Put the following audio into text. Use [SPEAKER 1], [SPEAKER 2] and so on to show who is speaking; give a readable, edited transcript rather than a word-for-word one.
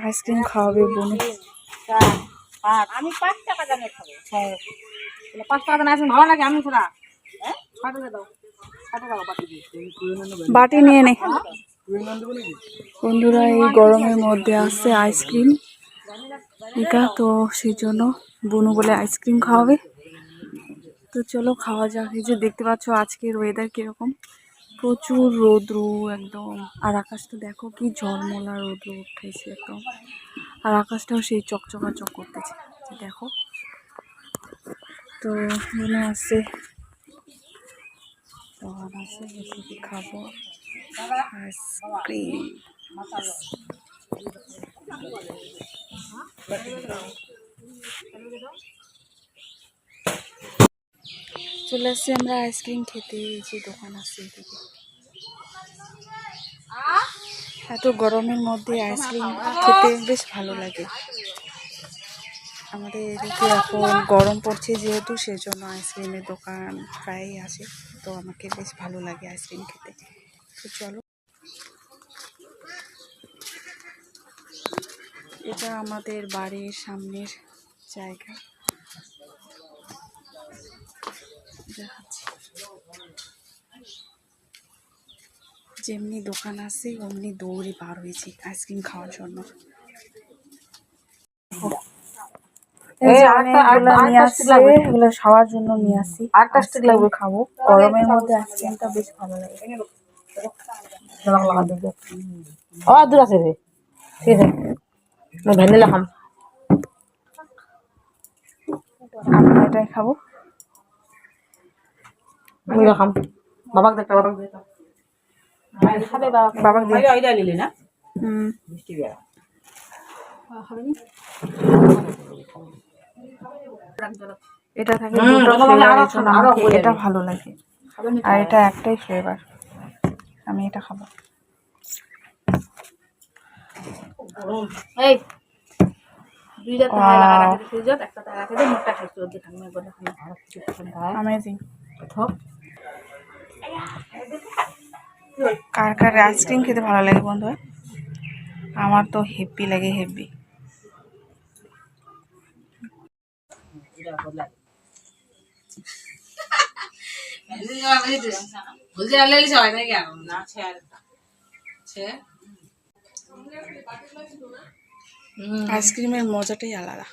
[SPEAKER 1] Ice cream খাওয়াবে বোন।
[SPEAKER 2] আমি 5 টাকা দামে খাবো। হ্যাঁ 5 টাকা দামে আইসক্রিম ভালো লাগে আমি ছোড়া। হ্যাঁ পাঠিয়ে দাও। পাঠিয়ে দাও বাটি দিয়ে।
[SPEAKER 1] বাটি নিয়ে নে বন্ধুরা। এই গরমের মধ্যে আসছে আইসক্রিম এটা তো সেই জন্য বুনু বলে আইসক্রিম খাওয়াবে। তো চলো খাওয়া যাক। এই যে দেখতে পাচ্ছ আজকের ওয়েদার কিরকম, প্রচুর রৌদ্র একদম। আর আকাশটা দেখো কি ঝলমলা রৌদ্র উঠেছে একদম। আর আকাশটাও সেই চকচকাচক করতেছে দেখো। তো মনে আসছে তখন আছে রেসিপি খাবো আইসক্রিম। চলে আসছি আমরা আইসক্রিম খেতে। এই যে দোকান আছে এদিকে। এত গরমের মধ্যে আইসক্রিম খেতে বেশ ভালো লাগে। আমাদের এদিকে এখন গরম পড়ছে যেহেতু সেজন্য আইসক্রিমের দোকান প্রায়ই আসে। তো আমাকে বেশ ভালো লাগে আইসক্রিম খেতে। তো চলো, এটা আমাদের বাড়ির সামনের জায়গা দেখাচ্ছি। যেমনি দোকান আছে অমনি দৌড়ে বার হয়েছি আইসক্রিম খাওয়ার জন্য। এগুলো খাওয়ার জন্য নিয়ে আসি। আরেকটা স্টিক লাগবে খাবো। গরমের মধ্যে আইসক্রিমটা বেশ ভালো লাগে।
[SPEAKER 2] দূর আছে রে ঠিক আছে ভ্যানিলা খাম।
[SPEAKER 1] আমি এটাই খাবো।
[SPEAKER 2] আমি খাম বাবাকে দেখতে বাবাকে দেখতে খাবে বাবাকে দিয়ে আইডা নিলে না মিষ্টি বিয়া খাবেনি।
[SPEAKER 1] এটা থাকে দুটো ফ্লেভারের জন্য আমাকে এটা ভালো লাগে। আর এটা একটাই ফ্লেভার, আমি এটা খাবো।
[SPEAKER 2] এই দুইটা তাই লাগা রাখতে ফ্রিজত একটা তাই রাখতে মোটা খাইছো ওদি খামে বড় খামে আর কিছু পছন্দ হয়
[SPEAKER 1] अमेजिंग।
[SPEAKER 2] থক
[SPEAKER 1] কার কার আইসক্রিম খেতে ভালো লাগে বন্ধু? আমার তো হেভি লাগে হেভি। আইসক্রিমের মজাটাই আলাদা।